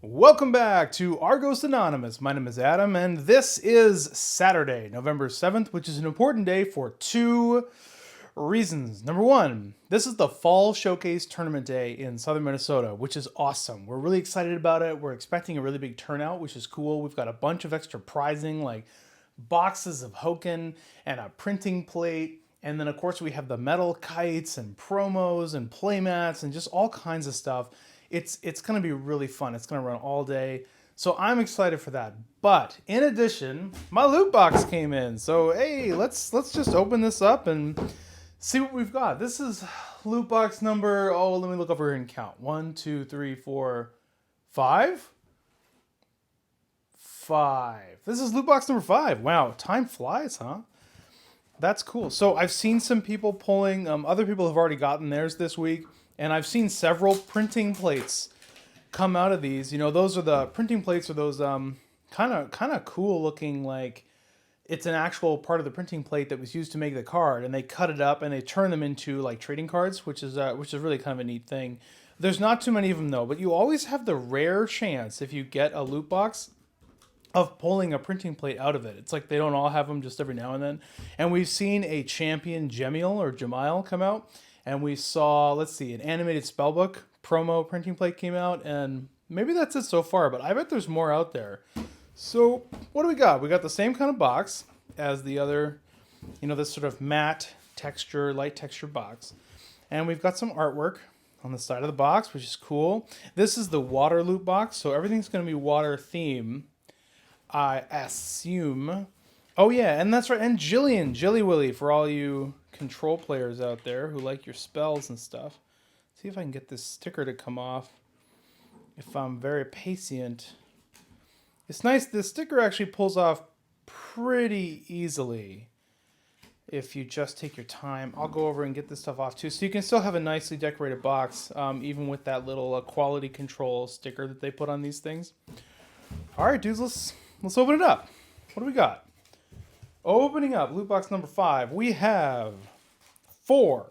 Welcome back to Argos Anonymous. My name is Adam, and this is Saturday, November 7th, which is an important day for two reasons. Number one, this is the Fall Showcase Tournament Day in southern Minnesota, which is awesome. We're really excited about it. We're expecting a really big turnout, which is cool. We've got a bunch of extra prizing, like boxes of Hokken and a printing plate. And then, of course, we have the metal kites and promos and playmats and just all kinds of stuff. It's going to be really fun. It's going to run all day. So I'm excited for that. But in addition, my loot box came in. So hey, let's just open this up and see what we've got. This is loot box number, let me look over here and count. 1, 2, 3, 4, 5. 5. This is loot box number 5. Wow, time flies, huh? That's cool. So I've seen some people pulling, other people have already gotten theirs this week, and I've seen several printing plates come out of these. You know, those are the printing plates are those kind of cool looking, like it's an actual part of the printing plate that was used to make the card, and they cut it up and they turn them into like trading cards, which is really kind of a neat thing. There's not too many of them though, but you always have the rare chance if you get a loot box of pulling a printing plate out of it. It's like they don't all have them, just every now and then. And we've seen a champion Jemiel or Jemile come out, and we saw, let's see, an animated spellbook promo printing plate came out, and maybe that's it so far, but I bet there's more out there. So what do we got? We got the same kind of box as the other, this sort of matte texture, light texture box. And we've got some artwork on the side of the box, which is cool. This is the water loot box, so everything's going to be water theme, I assume. Oh yeah, and that's right. And Gillian, Jilly Willy, for all you control players out there who like your spells and stuff. See if I can get this sticker to come off if I'm very patient. It's nice. The sticker actually pulls off pretty easily if you just take your time. I'll go over and get this stuff off too, so you can still have a nicely decorated box, even with that little quality control sticker that they put on these things. All right, dudes, let's open it up. What do we got? Opening up loot box number 5, we have 4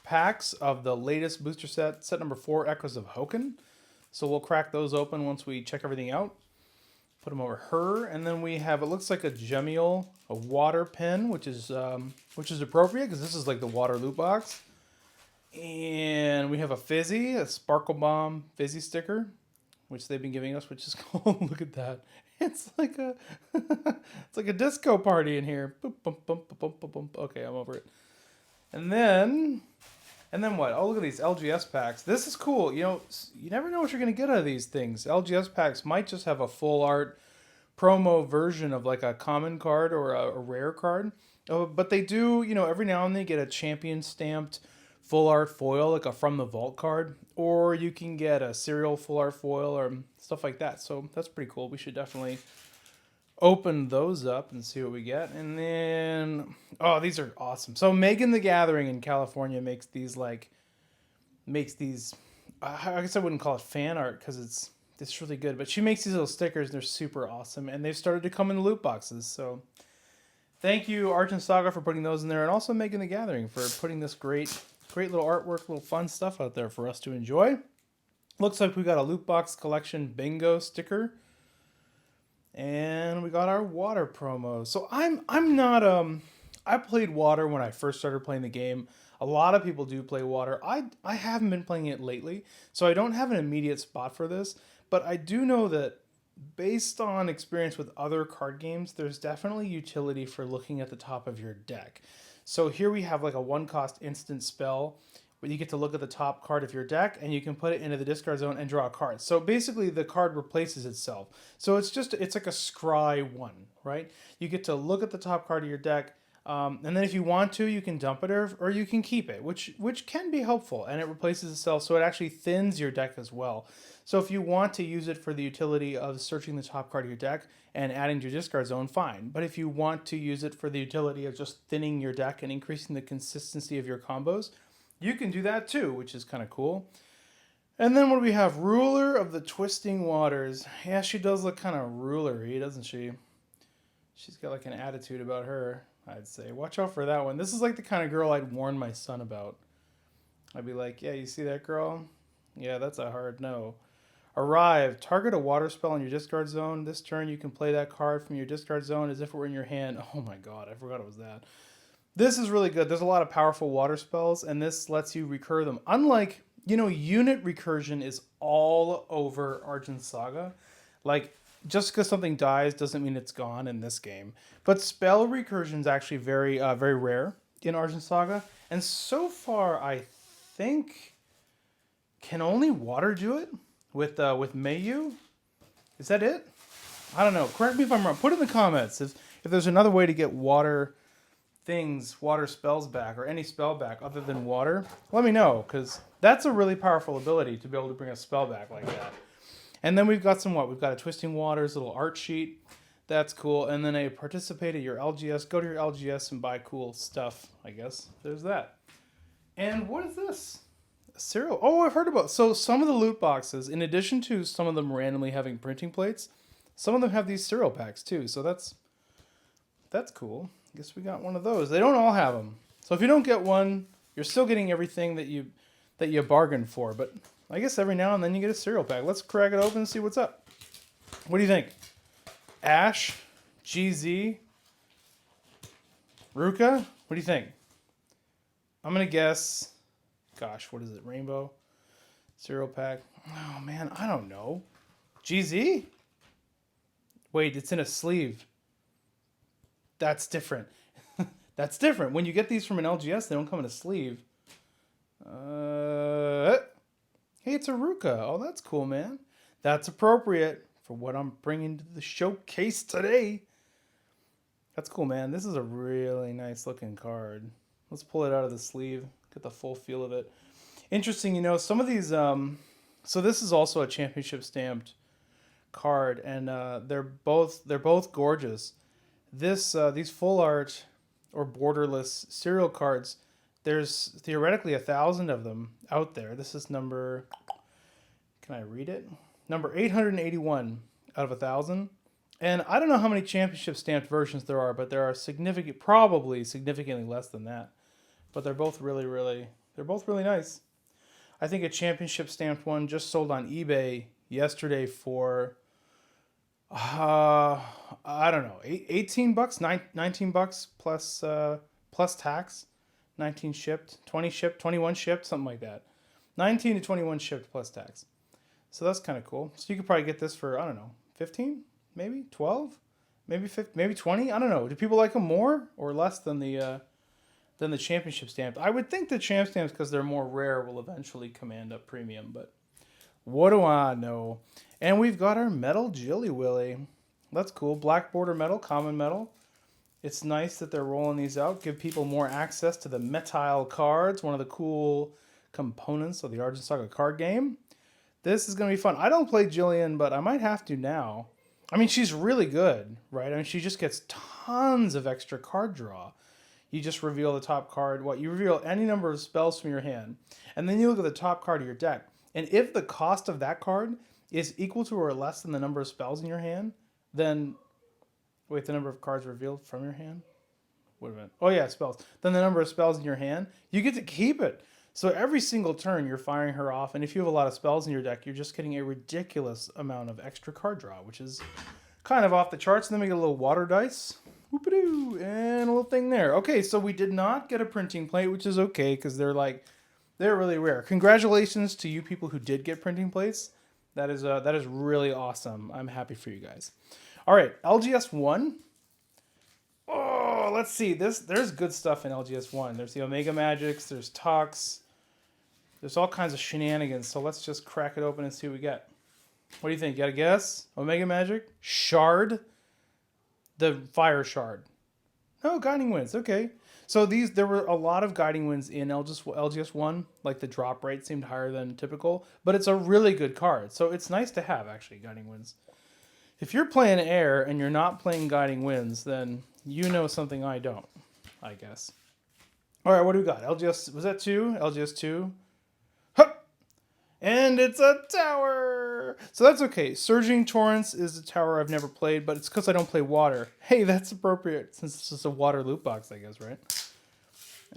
packs of the latest booster set number 4, Echoes of Hokken. So we'll crack those open once we check everything out. Put them over her, and then we have, it looks like a Jemiel, a water pen, which is appropriate because this is like the water loot box. And we have a Fizzy, a Sparkle Bomb Fizzy sticker, which they've been giving us, which is cool. Look at that. It's like a it's like a disco party in here. Boop, boop, boop, boop, boop, boop. Okay, I'm over it. And then what? Oh, look at these LGS packs. This is cool. You never know what you're going to get out of these things. LGS packs might just have a full art promo version of like a common card or a rare card. But they do, every now and then get a champion stamped full art foil, like a From the Vault card, or you can get a serial full art foil or stuff like that. So that's pretty cool. We should definitely open those up and see what we get. And then, these are awesome. So Megan the Gathering in California makes these, I guess I wouldn't call it fan art because it's really good, but she makes these little stickers and they're super awesome. And they've started to come in the loot boxes. So thank you, Argent Saga, for putting those in there, and also Megan the Gathering for putting this great little artwork, little fun stuff out there for us to enjoy. Looks like we got a loot box collection bingo sticker, and we got our water promo. So I'm not I played water when I first started playing the game. A lot of people do play water. I haven't been playing it lately, so I don't have an immediate spot for this, but I do know that based on experience with other card games, there's definitely utility for looking at the top of your deck. So here we have like a 1-cost instant spell, but you get to look at the top card of your deck and you can put it into the discard zone and draw a card. So basically the card replaces itself. So it's like a scry 1, right? You get to look at the top card of your deck, and then if you want to, you can dump it or you can keep it, which can be helpful, and it replaces itself, so it actually thins your deck as well. So if you want to use it for the utility of searching the top card of your deck and adding to your discard zone, fine. But if you want to use it for the utility of just thinning your deck and increasing the consistency of your combos, you can do that too, which is kind of cool. And then what do we have? Ruler of the Twisting Waters. Yeah, she does look kind of rulery, doesn't she? She's got like an attitude about her, I'd say. Watch out for that one. This is like the kind of girl I'd warn my son about. I'd be like, yeah, you see that girl? Yeah, that's a hard no. Arrive. Target a water spell in your discard zone. This turn you can play that card from your discard zone as if it were in your hand. Oh my god, I forgot it was that. This is really good. There's a lot of powerful water spells, and this lets you recur them. Unlike, unit recursion is all over Argent Saga. Like, just because something dies doesn't mean it's gone in this game. But spell recursion is actually very, very rare in Argent Saga. And so far, I think, can only water do it with Mayu? Is that it? I don't know. Correct me if I'm wrong. Put it in the comments if there's another way to get water spells back, or any spell back other than water. Let me know, because that's a really powerful ability to be able to bring a spell back like that. And then we've got some We've got a Twisting Waters little art sheet. That's cool. And then a participate at your LGS. Go to your LGS and buy cool stuff, I guess. There's that. And what is this? A cereal. Oh, I've heard about. So some of the loot boxes, in addition to some of them randomly having printing plates, some of them have these cereal packs too. So that's cool. I guess we got one of those. They don't all have them. So if you don't get one, you're still getting everything that you bargained for. But I guess every now and then you get a cereal pack. Let's crack it open and see what's up. What do you think? Ash, GZ, Ruka? What do you think? I'm going to guess, gosh, what is it? Rainbow? Cereal pack? Oh, man, I don't know. GZ? Wait, it's in a sleeve. That's different. That's different. When you get these from an LGS, they don't come in a sleeve. Hey, it's a Ruka. Oh, that's cool, man. That's appropriate for what I'm bringing to the showcase today. That's cool, man. This is a really nice looking card. Let's pull it out of the sleeve. Get the full feel of it. Interesting, some of these... So this is also a championship stamped card, and they're both gorgeous. These full art or borderless serial cards, there's theoretically 1,000 of them out there. This is number, can I read it? Number 881 out of 1,000. And I don't know how many championship stamped versions there are, but there are probably significantly less than that. But they're both really nice. I think a championship stamped one just sold on eBay yesterday for I don't know, $18, $19 plus tax, 19 shipped, 20 shipped, 21 shipped, something like that. 19 to 21 shipped plus tax. So that's kind of cool. So you could probably get this for, I don't know, 15, maybe 12, maybe 15, maybe 20. I don't know. Do people like them more or less than the championship stamp? I would think the champ stamps, because they're more rare, will eventually command a premium, but what do I know? And we've got our metal Jilly Willy. That's cool. Black border metal, common metal. It's nice that they're rolling these out. Give people more access to the metile cards. One of the cool components of the Argent Saga card game. This is going to be fun. I don't play Gillian, but I might have to now. I mean, she's really good, right? I mean, she just gets tons of extra card draw. You just reveal the top card. You reveal any number of spells from your hand. And then you look at the top card of your deck. And if the cost of that card is equal to or less than the number of spells in your hand, then... Wait, the number of cards revealed from your hand? Wait a minute. Oh, yeah, spells. Then the number of spells in your hand, you get to keep it. So every single turn, you're firing her off. And if you have a lot of spells in your deck, you're just getting a ridiculous amount of extra card draw, which is kind of off the charts. And then we get a little water dice. Whoop-a-doo. And a little thing there. Okay, so we did not get a printing plate, which is okay, because they're really rare. Congratulations to you people who did get printing plates. That is really awesome. I'm happy for you guys. All right, LGS 1. Oh, let's see. There's good stuff in LGS 1. There's the Omega Magics. There's Tux. There's all kinds of shenanigans. So let's just crack it open and see what we get. What do you think? You got a guess? Omega Magic? Shard? The Fire Shard. No, Guiding Winds. Okay. So there were a lot of Guiding Winds in LGS 1. Like the drop rate seemed higher than typical. But it's a really good card. So it's nice to have, actually, Guiding Winds. If you're playing air and you're not playing Guiding Winds, then you know something I don't, I guess. All right, what do we got? LGS, was that 2? LGS 2. Hup! And it's a tower! So that's okay. Surging Torrents is a tower I've never played, but it's because I don't play water. Hey, that's appropriate, since it's just a water loot box, I guess, right?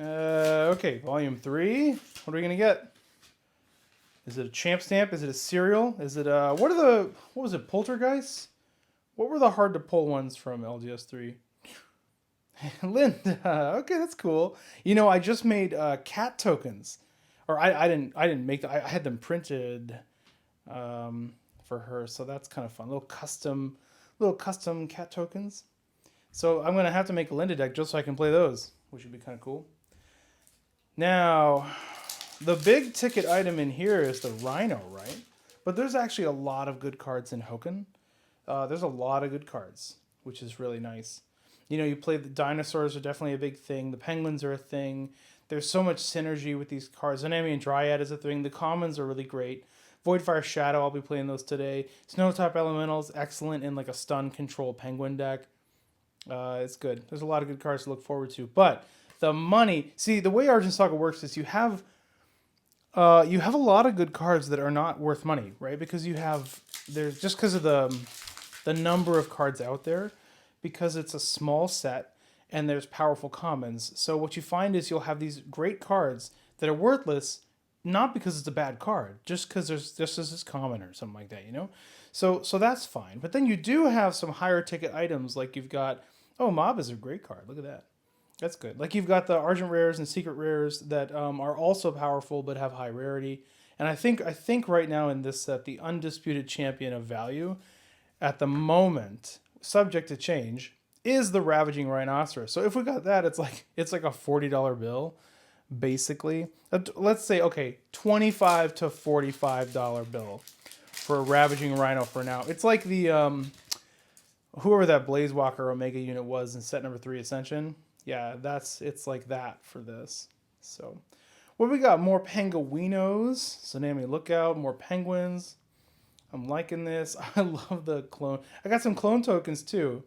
Okay, Volume 3. What are we going to get? Is it a champ stamp? Is it a cereal? Is it what was it, poltergeists? What were the hard to pull ones from LGS 3? Linda. Okay, that's cool. You know, I just made cat tokens. Or I didn't make I had them printed for her, so that's kind of fun. Little custom cat tokens. So I'm gonna have to make a Linda deck just so I can play those, which would be kind of cool. Now, the big ticket item in here is the Rhino, right? But there's actually a lot of good cards in Hokken. There's a lot of good cards, which is really nice. You know, you play the dinosaurs are definitely a big thing. The penguins are a thing. There's so much synergy with these cards. Anemian Dryad is a thing. The commons are really great. Voidfire Shadow, I'll be playing those today. Snowtop Elementals, excellent in like a stun control penguin deck. It's good. There's a lot of good cards to look forward to. But the money, see, the way Argent Saga works is you have a lot of good cards that are not worth money, right? Because there's just because of the number of cards out there, because it's a small set and there's powerful commons. So what you find is you'll have these great cards that are worthless, not because it's a bad card, just because there's just this common or something like that, you know? So that's fine. But then you do have some higher ticket items, like you've got, Mob is a great card. Look at that. That's good. Like you've got the Argent rares and secret rares that are also powerful but have high rarity. And I think right now in this set, the undisputed champion of value at the moment, subject to change, is the Ravaging Rhinoceros. So if we got that, it's like a $40 bill, basically. Let's say, okay, $25 to $45 bill for a Ravaging Rhino for now. It's like the whoever that Blazewalker Omega unit was in set number 3 Ascension. Yeah, it's like that for this. So what we got? More Penguinos. Tsunami Lookout, more penguins. I'm liking this. I love the clone. I got some clone tokens too.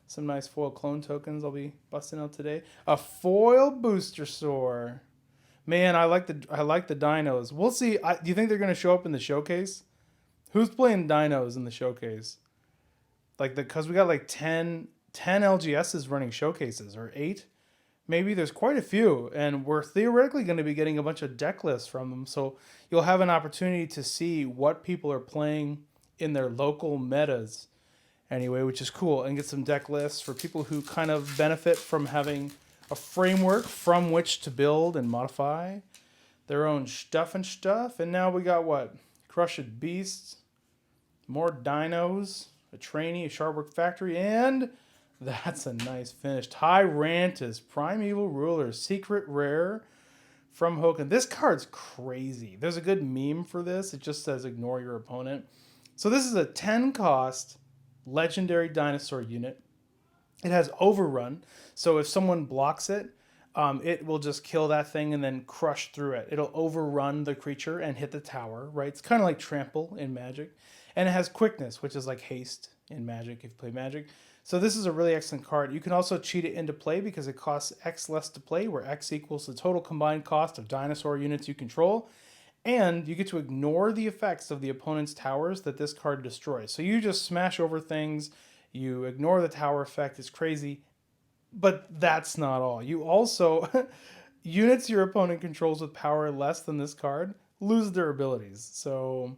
Some nice foil clone tokens I'll be busting out today. A foil booster sword. Man, I like the dinos. We'll see. Do you think they're going to show up in the showcase? Who's playing dinos in the showcase? Because we got like 10 LGSs running showcases, or 8. Maybe there's quite a few, and we're theoretically going to be getting a bunch of deck lists from them. So you'll have an opportunity to see what people are playing in their local metas anyway, which is cool, and get some deck lists for people who kind of benefit from having a framework from which to build and modify their own stuff. And now we got what? Crushed Beasts, more dinos, a trainee, a Sharpwork Factory, and that's a nice finish. Tyrantus, Primeval Ruler, secret rare from Hokken. This card's crazy. There's a good meme for this. It just says ignore your opponent. So this is a 10 cost legendary dinosaur unit. It has overrun, so if someone blocks it, it will just kill that thing and then crush through it. It'll overrun the creature and hit the tower, right? It's kind of like trample in Magic. And it has quickness, which is like haste in Magic if you play Magic. So this is a really excellent card. You can also cheat it into play because it costs X less to play, where X equals the total combined cost of dinosaur units you control. And you get to ignore the effects of the opponent's towers that this card destroys. So you just smash over things, you ignore the tower effect, it's crazy. But that's not all. You also, units your opponent controls with power less than this card lose their abilities. So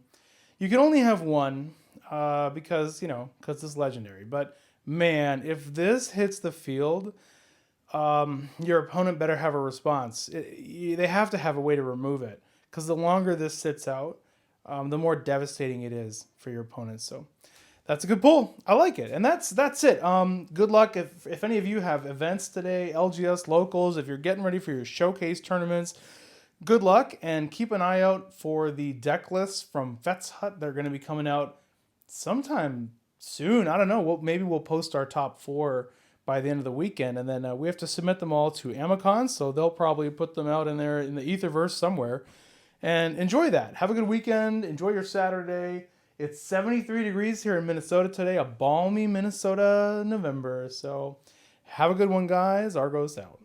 you can only have one because it's legendary. But man, if this hits the field, your opponent better have a response. They have to have a way to remove it. Because the longer this sits out, the more devastating it is for your opponents. So that's a good pull. I like it. And that's it. Good luck if any of you have events today, LGS locals, if you're getting ready for your showcase tournaments, good luck. And keep an eye out for the deck lists from Vet's Hut. They're going to be coming out sometime soon. I don't know. Maybe we'll post our top 4 by the end of the weekend. And then we have to submit them all to Amicon. So they'll probably put them out in there in the Etherverse somewhere. And enjoy that. Have a good weekend. Enjoy your Saturday. It's 73 degrees here in Minnesota today. A balmy Minnesota November. So have a good one, guys. Argos out.